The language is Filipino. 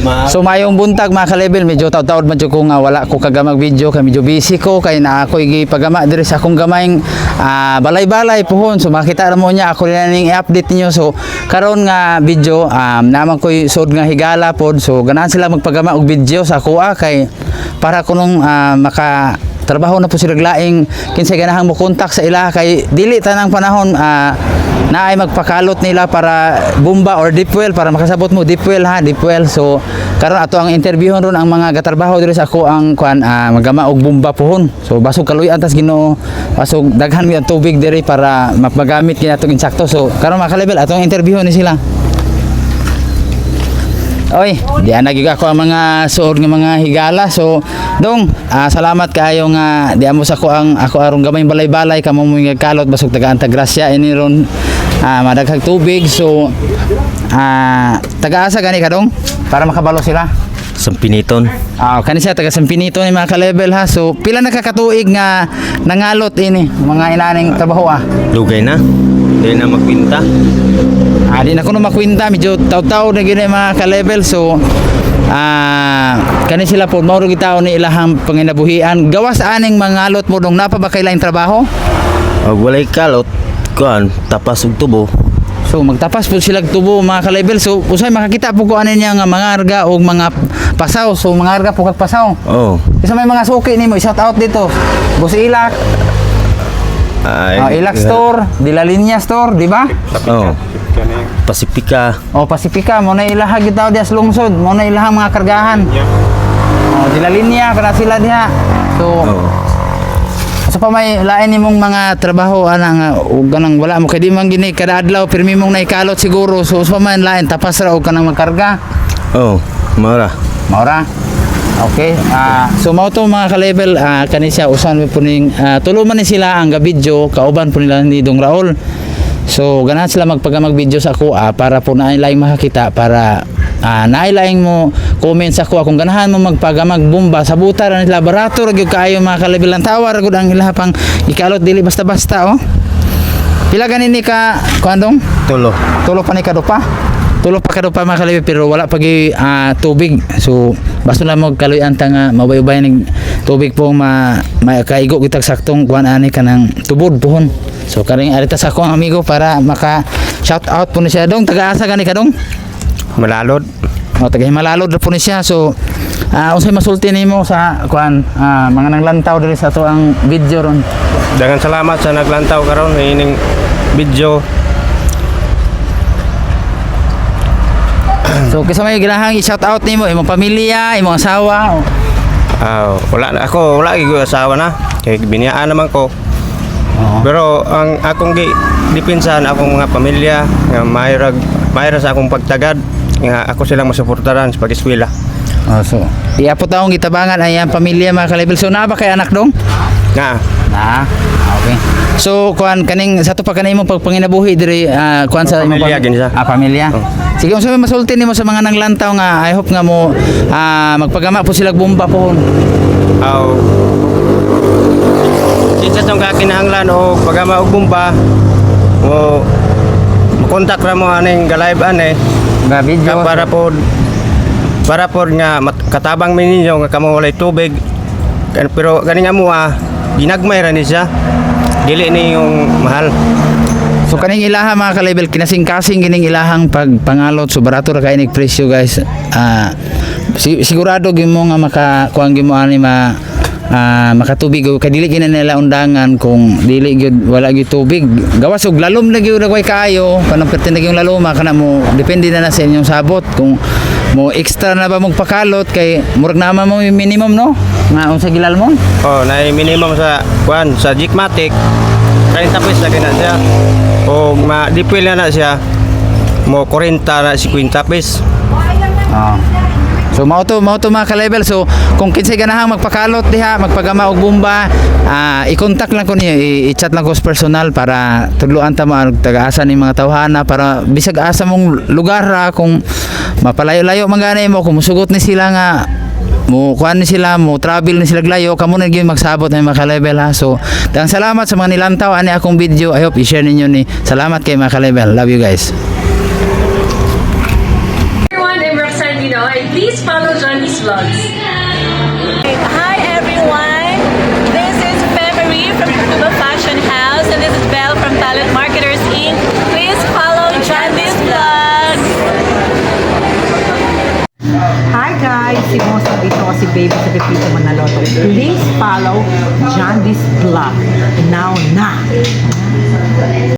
So mayong buntag mga ka-level, medyo taud-taud man jud ko nga wala ko kagamag video kay medyo busy ko kay na ako gipagama diri sa akong gamayng balay-balay pohon. So makita mo niya ako ning i-update niyo. So karon nga video naman koy sud nga higala pod. So ganahan sila magpagama og video sa ako kay para kunong maka trabaho na po sila laing kinsay ganahang mo kontak sa ila kay dili tanang panahon naay magpakalot nila para bomba or deep well para makasabot mo deep well ha deep well. So karon ato ang interviewon ron ang mga gatrabaho diri sa ako ang kuan magama og bomba pohon. So basog kaluyan tas Ginoo basog daghan mi ang tubig diri para mapagamit kinatong insakto. So karon mga ka-level atong interviewon ni sila. Oy, di ana gyud ako ang mga suod nga mga higala. So, dong, salamat kaayo nga di amo sa ako arong gamay balay-balay kamo mo kalot basog taga Antagracia ini ron madaghag tubig. So, taga-asa gani ka dong para makabalo sila. Sampiniton. Kani siya taga Sampiniton ni mga ka-level ha. So, pila nakakatuig nga nangalot ini mga inaning trabaho Lugay na. Di na magpinta. Di na ko na makwinta, medyo taw-taw na gina mga ka-level. So kani sila po mauro gitaw ni ilahang panginabuhian. Gawas aning mangalot mo dong napa ba kailaing trabaho? Walay kalot kuan tapas og tubo. So magtapas po sila tubo mga ka-level. So usay makakita po ko ano niya nga mga arga o mga pasaw. So mga arga po kag pasaw. Oh. Isa may mga suki nimo, shout out dito. Boss Ilak. Ilak Store, Dila Linya Store, di ba? Oh. Pasifika. Pasifika mo na ilahag gitaw dias lungsod, mo na ilahang mga kargahan. Dila Linya kana sila diha. So sa pa may lain nimong mga trabaho nga ug ganang wala mo kay di man gini kada adlaw pirmi mong naikalot siguro. So sa pa man lain tapas ra og kanang magkarga. Maura. Okay. So mao to mga ka-level kani siya usan po ning tuluman ni sila ang video kauban po nila ni Dong Raul. So ganahan sila magpagamag video sa ako para po naay laing makakita para naay laing mo comment sa ako kung ganahan mo magpagamag bomba sa buta ra nila barato ra gyud kaayo mga ka-level ang tawar gud ang ilaha pang ikalot dili basta-basta Pila ganini ka kuandong? Tulo pa ni kadupa. Tulo pa kadupa mga ka-level pero wala pagi tubig. So basta lang mo kaluyan ta nga mabay-ubay ning tubig po makaigo kitag saktong kuan ani kanang tubod pohon. So karing arita sa akong amigo para maka shout out po ni siya dong taga-asa gani ka dong? Malalod. Taga Himalalod po ni siya. So unsay masulti nimo sa kuan mga nanglantaw diri sa to ang video ron. Daghang salamat sa naglantaw karon ining video. So kisa may ginahang i-shout out nimo imong pamilya, imong asawa. Wala na ako, wala gyud asawa na. Kay biniyaan naman ko. Pero ang akong dipinsan akong mga pamilya nga mayra sa akong pagtagad nga ako silang masuportaran sa pag-eskwela. So iapot taong gitabangan ay ang pamilya mga ka-level. So naa ba kay anak dong? Okay. So kuan kaning sa to pa kanimo pagpanginabuhi diri kuan sa imong pamilya pamilya. Sige unsa may masulti nimo sa mga nanglantaw nga I hope nga mo magpagama po sila bomba pohon. Kinsa tong kakinahanglan o pagama og bomba mo makontak ra mo aning ga-live nga video para pod nga katabang mi ninyo nga kamo walay tubig pero ganing amo ginagmay ra ni siya dili ni yung mahal. So kaning ilaha mga ka-level kinasing-kasing gining ilahang pagpangalot so barato ra kay inig presyo guys. Sigurado gyud mo nga makakuan gyud mo ani makatubig kay dili gina nila undangan kung dili gyud wala gyud tubig gawas og lalom na gyud way kaayo kanang pertinag yung laloma kana mo depende na sa inyong sabot kung mo extra na ba mong pakalot kay murag naman mo minimum no nga unsa gilal mo na minimum sa kuan sa Jikmatic 30 pesos lagi na siya o ma-dipil na siya mo 40 na 50 pesos. So mao to mga ka-level. So kung kinsay ganahang magpakalot diha magpagama og bomba i-contact lang ko niyo i-chat lang ko sa personal para tudloan ta mo taga-asa ni mga tawhana para bisag asa mong lugar kung mapalayo-layo man gani mo kung musugot ni sila nga mo kuan ni sila mo travel ni sila layo kamo na gyud magsabot na mga ka-level So dang salamat sa mga nilantaw ani akong video. I hope i-share ninyo ni. Salamat kay mga ka-level. Love you guys. Everyone, I'm Roxanne Dinoy. Please follow Johnny's Vlogs. Hi everyone, this is Femery from Tuba Fashion House and this is Belle from Talent Marketers Inc. Please follow Johnny's Vlogs. Hi guys! Si Mosa dito ako si Baby sa Pepito Manaloto. Please follow John This Vlog. Now na!